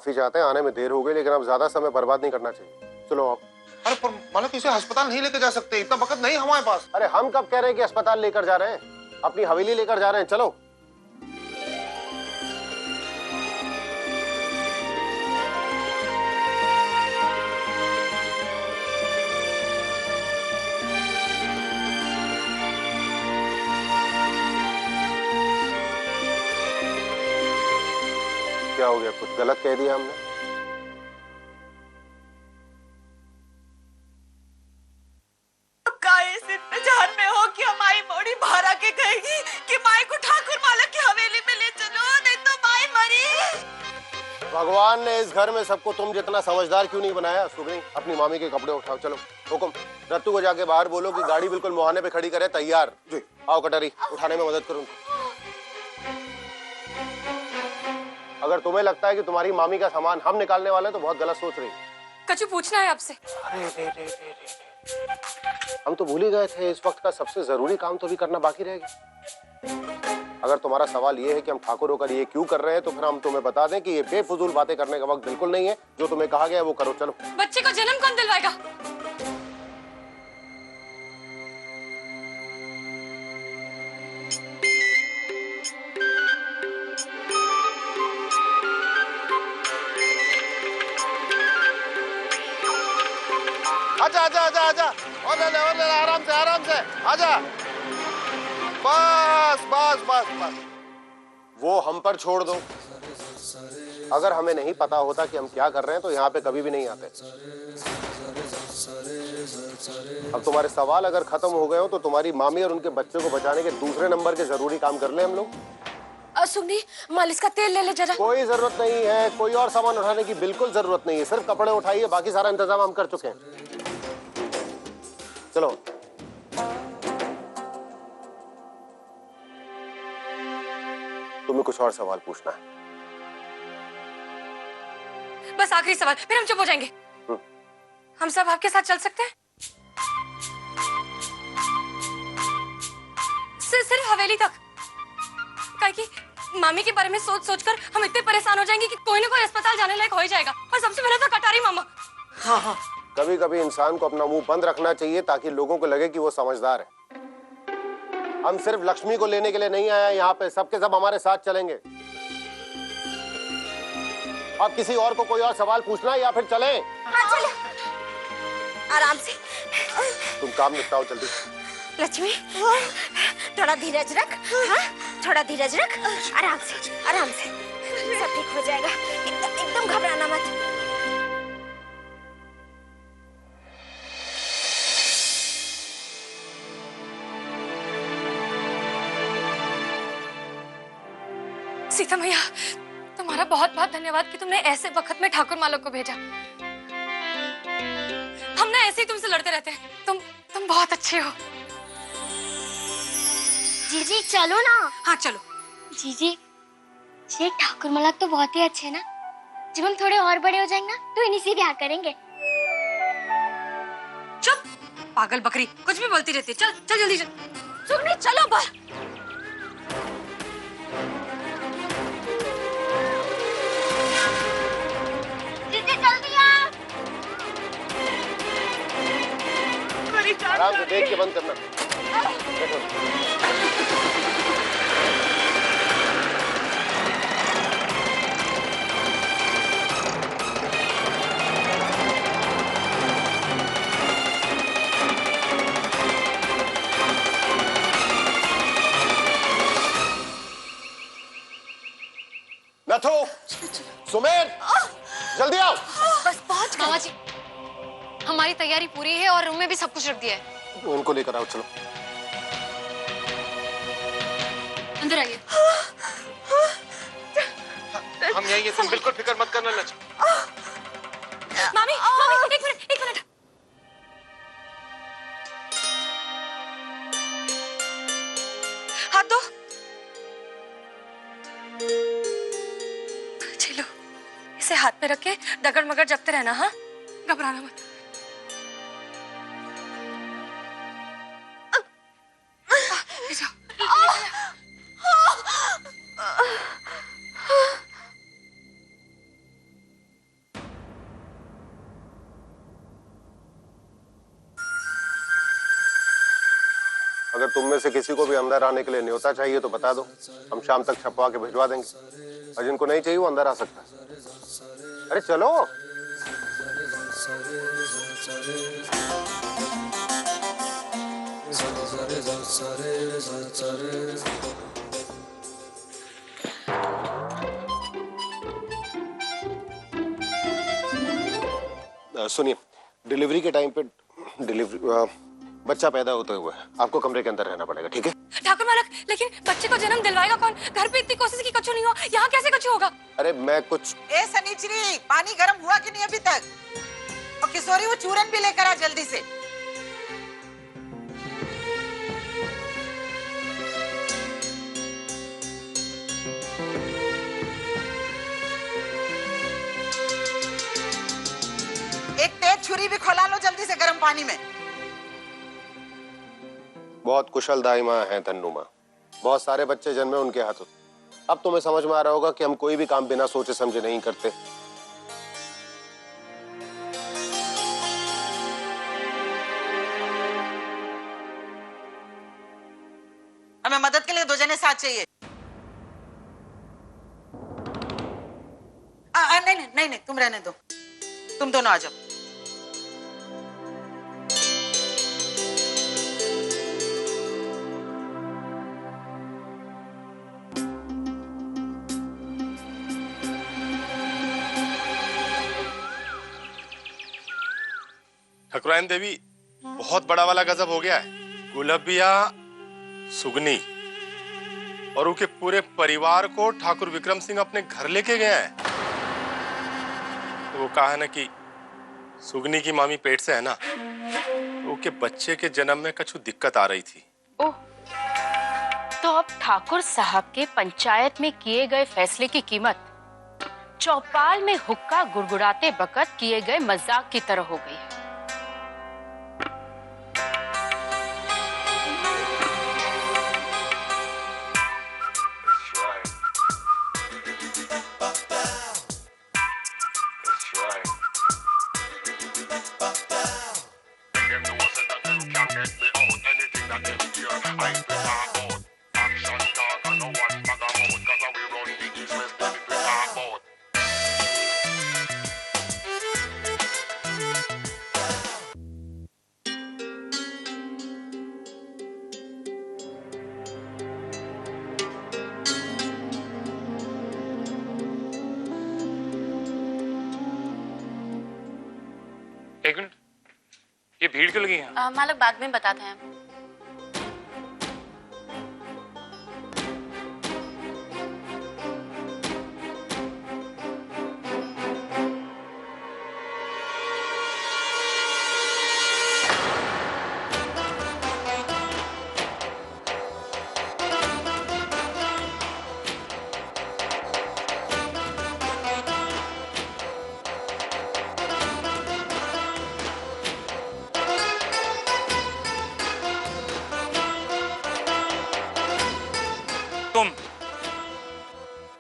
माफी चाहते हैं, आने में देर हो गई, लेकिन अब ज्यादा समय बर्बाद नहीं करना चाहिए। चलो आप। अरे पर मालिक इसे अस्पताल नहीं लेकर जा सकते, इतना वक्त नहीं हमारे पास। अरे हम कब कह रहे हैं कि अस्पताल लेकर जा रहे हैं, अपनी हवेली लेकर जा रहे हैं, चलो। क्या हो गया, कुछ गलत कह दिया हमने? में हो कि हमारी मोड़ी भारा के कहेगी कि माई को ठाकुर मालक की हवेली में ले चलो, नहीं तो माई मरी। भगवान ने इस घर में सबको तुम जितना समझदार क्यों नहीं बनाया? सुगनी, अपनी मामी के कपड़े उठाओ, चलो। हुकुम, रत्तू को जाके बाहर बोलो कि गाड़ी बिल्कुल मुहाने पे खड़ी करे, तैयार। जी आओ कटारी, उठाने में मदद करूँ। अगर तुम्हें लगता है कि तुम्हारी मामी का सामान हम निकालने वाले हैं तो बहुत गलत सोच रही। कचू पूछना है आपसे। हम तो भूल ही गए थे, इस वक्त का सबसे जरूरी काम तो भी करना बाकी रह गया। अगर तुम्हारा सवाल ये है कि हम ठाकुर होकर ये क्यों कर रहे हैं, तो फिर हम तुम्हें बता दें कि ये बेफजूल बातें करने का वक्त बिल्कुल नहीं है। जो तुम्हें कहा गया है वो करो, चलो। बच्चे को जन्म कौन दिलवाएगा? आजा आजा आजा आजा, और ले आराम से आराम से आजा। बस बस बस बस, वो हम पर छोड़ दो। अगर हमें नहीं पता होता कि हम क्या कर रहे हैं तो यहाँ पे कभी भी नहीं आते। अब तुम्हारे सवाल अगर खत्म हो गए हो तो तुम्हारी मामी और उनके बच्चे को बचाने के दूसरे नंबर के जरूरी काम कर ले हम लोग। सुगनी, मालिश का तेल ले ले जरा। कोई जरूरत नहीं है, कोई और सामान उठाने की बिल्कुल जरूरत नहीं है, सिर्फ कपड़े उठाइए, बाकी सारा इंतजाम हम कर चुके हैं। चलो। तुम्हें कुछ और सवाल पूछना है? बस आखिरी सवाल, फिर हम चुप हो जाएंगे। हम सब आपके साथ चल सकते हैं? सिर्फ हवेली तक। काहे कि मामी के बारे में सोच सोचकर हम इतने परेशान हो जाएंगे कि कोई ना कोई अस्पताल जाने लायक हो ही जाएगा। और सबसे पहले तो कटारी मामा। हाँ हाँ, कभी कभी इंसान को अपना मुंह बंद रखना चाहिए ताकि लोगों को लगे कि वो समझदार है। हम सिर्फ लक्ष्मी को लेने के लिए नहीं आए यहाँ पे, सबके सब हमारे साथ चलेंगे। अब किसी और को कोई और सवाल पूछना है या फिर चलें? हाँ चलो, आराम से। तुम काम निपटाओ जल्दी। लक्ष्मी, थोड़ा धीरज रख। हाँ, थोड़ा धीरज रख, आराम से आराम से, सब ठीक हो जाएगा। एकदम घबराना मत। सीता मैया, तुम्हारा बहुत बहुत धन्यवाद कि तुमने ऐसे वक्त में ठाकुर मालक को भेजा। हम ना ऐसे ही तुमसे लड़ते रहते हैं। तुम बहुत अच्छे हो। जीजी चलो ना। हाँ चलो। जीजी, ये ठाकुर मालक तो बहुत ही अच्छे हैं ना। जब हम थोड़े और बड़े हो जाएंगे ना तो इन्हीं से ब्याह करेंगे। चुप, पागल बकरी, कुछ भी बोलती रहती है। चल चल जल्दी चल। सुगनी चलो बाहर। आराम से देख के बंद करना। देखो। नथु, सुमेर, जल्दी आओ। बस पहुंच गए। मामा जी, हमारी तैयारी पूरी है और रूम में भी सब कुछ रख दिया है। उनको लेकर आओ, चलो। अंदर आइए। हम यहीं हैं, तुम बिल्कुल फिक्र मत करना लक्ष्मी। मामी, मामी, एक मिनट। हाथ दो। चलो, इसे हाथ पे रख के डगर मगर जपते रहना। हाँ, घबराना मत। अगर तुम में से किसी को भी अंदर आने के लिए न्योता चाहिए तो बता दो, हम शाम तक छपवा के भिजवा देंगे। और जिनको नहीं चाहिए वो अंदर आ सकता है। अरे चलो। सुनिए, डिलीवरी के टाइम पे बच्चा पैदा होते हुए आपको कमरे के अंदर रहना पड़ेगा, ठीक है? ठाकुर मालक, लेकिन बच्चे को जन्म दिलवाएगा कौन? घर पे इतनी कोशिश की कछु नहीं हुआ, यहाँ कैसे कछु होगा? अरे मैं कुछ ए सनीचरी, पानी गर्म हुआ कि नहीं अभी तक? और किशोरी वो चूरन भी लेकर आ जल्दी से। एक तेज छुरी भी खोला लो जल्दी से गर्म पानी में। बहुत कुशल दाई माँ है तन्नू माँ, बहुत सारे बच्चे जन्मे उनके हाथों। अब तुम्हें समझ में आ रहा होगा कि हम कोई भी काम बिना सोचे समझे नहीं करते। हमें मदद के लिए 2 जने साथ चाहिए। नहीं, तुम रहने दो, तुम दोनों आ जाओ। ठकुराइन देवी, बहुत बड़ा वाला गजब हो गया है। गुलबिया, सुगनी और उनके पूरे परिवार को ठाकुर विक्रम सिंह अपने घर लेके गए हैं। तो वो कहा है ना कि सुगनी की मामी पेट से है ना, तो उनके बच्चे के जन्म में कुछ दिक्कत आ रही थी। ओह, तो अब ठाकुर साहब के पंचायत में किए गए फैसले की कीमत चौपाल में हुक्का गुड़गुड़ाते बकत किए गए मजाक की तरह हो गई है। एक मिनट, ये भीड़ क्यों लगी है? मालक बाद में बताते हैं।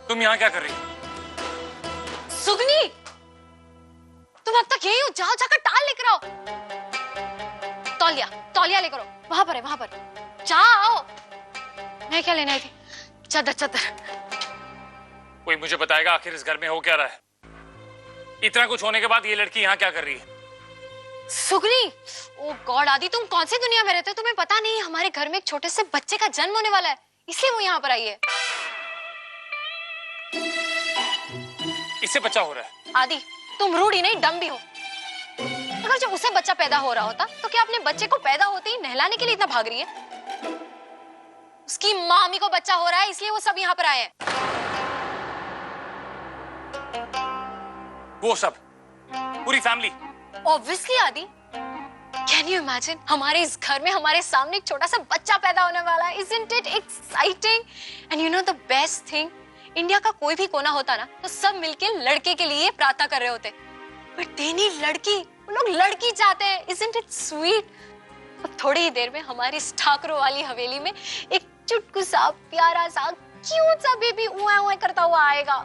तुम यहाँ क्या कर रही हो? सुगनी, तुम अब तक यही हो? जाओ जाकर टाल लेकर आओ। तौलिया लेकर आओ, वहां पर है, वहां पर। जाओ। मैं क्या लेने आई थी? चादर। कोई मुझे बताएगा आखिर इस घर में हो क्या रहा है? इतना कुछ होने के बाद ये लड़की यहाँ क्या कर रही है? सुगनी, ओ गॉड आदि, तुम कौन सी दुनिया में रहते हो? तुम्हें पता नहीं हमारे घर में एक छोटे से बच्चे का जन्म होने वाला है, इसलिए वो यहाँ पर आई है। इससे बच्चा हो रहा है। आदि, तुम रूड ही नहीं डम भी हो। अगर जब उसे बच्चा पैदा हो रहा होता तो क्या अपने बच्चे को पैदा होते ही नहलाने के लिए इतना भाग रही है? उसकी मामी को बच्चा हो रहा है इसलिए वो सब यहाँ पर आए हैं। वो सब पूरी फैमिली? ऑब्वियसली आदि, कैन यू इमेजिन हमारे इस घर में हमारे सामने एक छोटा सा बच्चा पैदा होने वाला है। Isn't it exciting? And you know the best thing? India का कोई भी कोना होता ना तो सब मिलके लड़के के लिए प्रार्थना कर रहे होते, बट they need लड़की, वो लोग लड़की चाहते हैं। Isn't it sweet? अब थोड़ी ही देर में हमारी इस ठाकुरों वाली हवेली में एक चुटकू सा प्यारा सा क्यूट सा बेबी उआ उआ करता हुआ आएगा।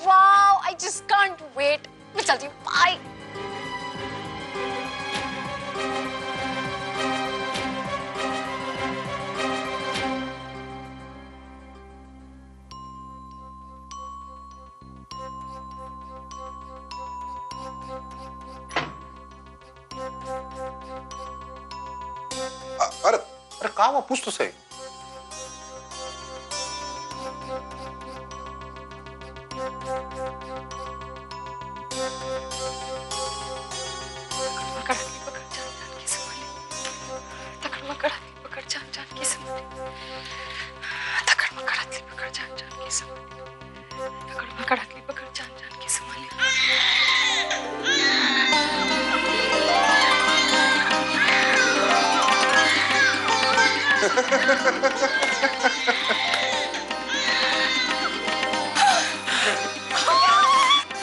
Wow, I just can't wait। मैं चलती हूँ, बाय। अरे अरे का हुआ, पूछ तो सही।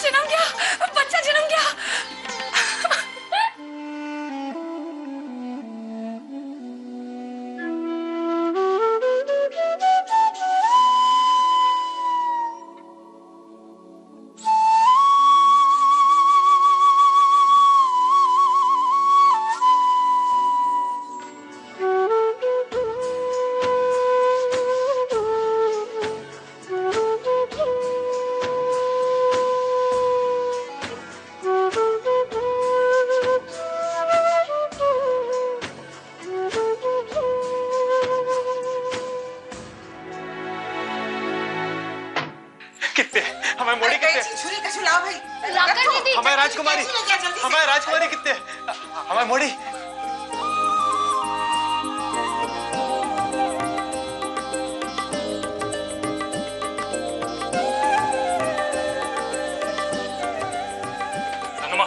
जन्म गया, बच्चा जन्म गया। कितने हमारे मोड़ी कितने, छुरी कछु लाओ भाई। लाकर दीदी, हमारे राजकुमारी, हमारे राजकुमारी कितने, हमारे मोड़ी। हनुमा,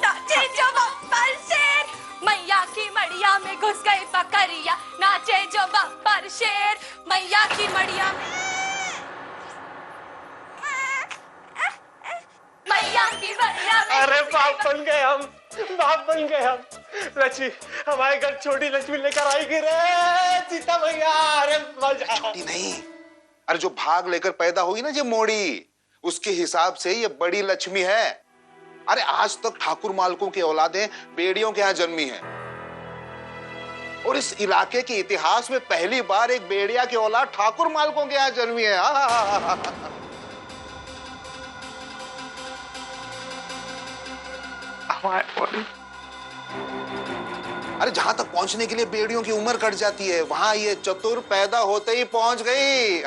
नाचे जो बब्बर शेर, मैया की मड़िया में घुस गई बकरिया। नाचे जो बब्बर शेर, मैया की मड़िया में, मैया की मड़िया में। अरे बाप बन गए हम, बाप बन गए हम। लक्ष्मी, हमारे घर छोटी लक्ष्मी लेकर आई गिरे सीता भैया। अरे मजा। छोटी नहीं, अरे जो भाग लेकर पैदा हुई ना जो मोड़ी, उसके हिसाब से ये बड़ी लक्ष्मी है। अरे आज तक ठाकुर मालकों की औलादें बेड़ियों के यहाँ जन्मी हैं, और इस इलाके के इतिहास में पहली बार एक बेड़िया की औलाद ठाकुर मालकों के यहाँ जन्मी है। अरे जहां तक पहुंचने के लिए बेड़ियों की उम्र कट जाती है, वहां ये चतुर पैदा होते ही पहुंच गई।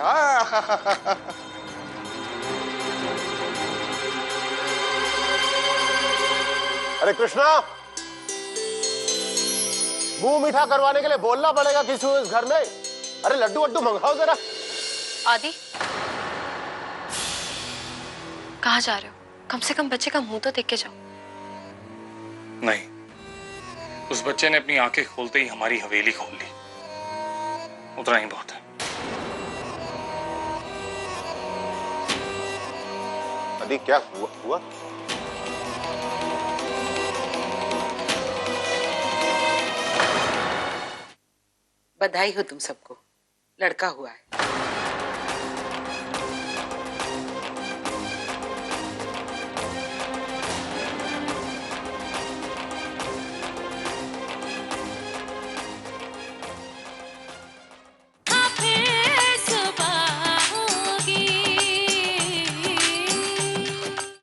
अरे कृष्णा, मुंह मीठा करवाने के लिए बोलना पड़ेगा किसी को इस घर में। अरे लड्डू वड्डू मंगाओ जरा। आदि, कहाँ जा रहे हो? कम से कम बच्चे का मुंह तो देख के जाओ। नहीं, उस बच्चे ने अपनी आंखें खोलते ही हमारी हवेली खोल ली, उतना ही बहुत है। अभी क्या हुआ? बधाई हो तुम सबको, लड़का हुआ है।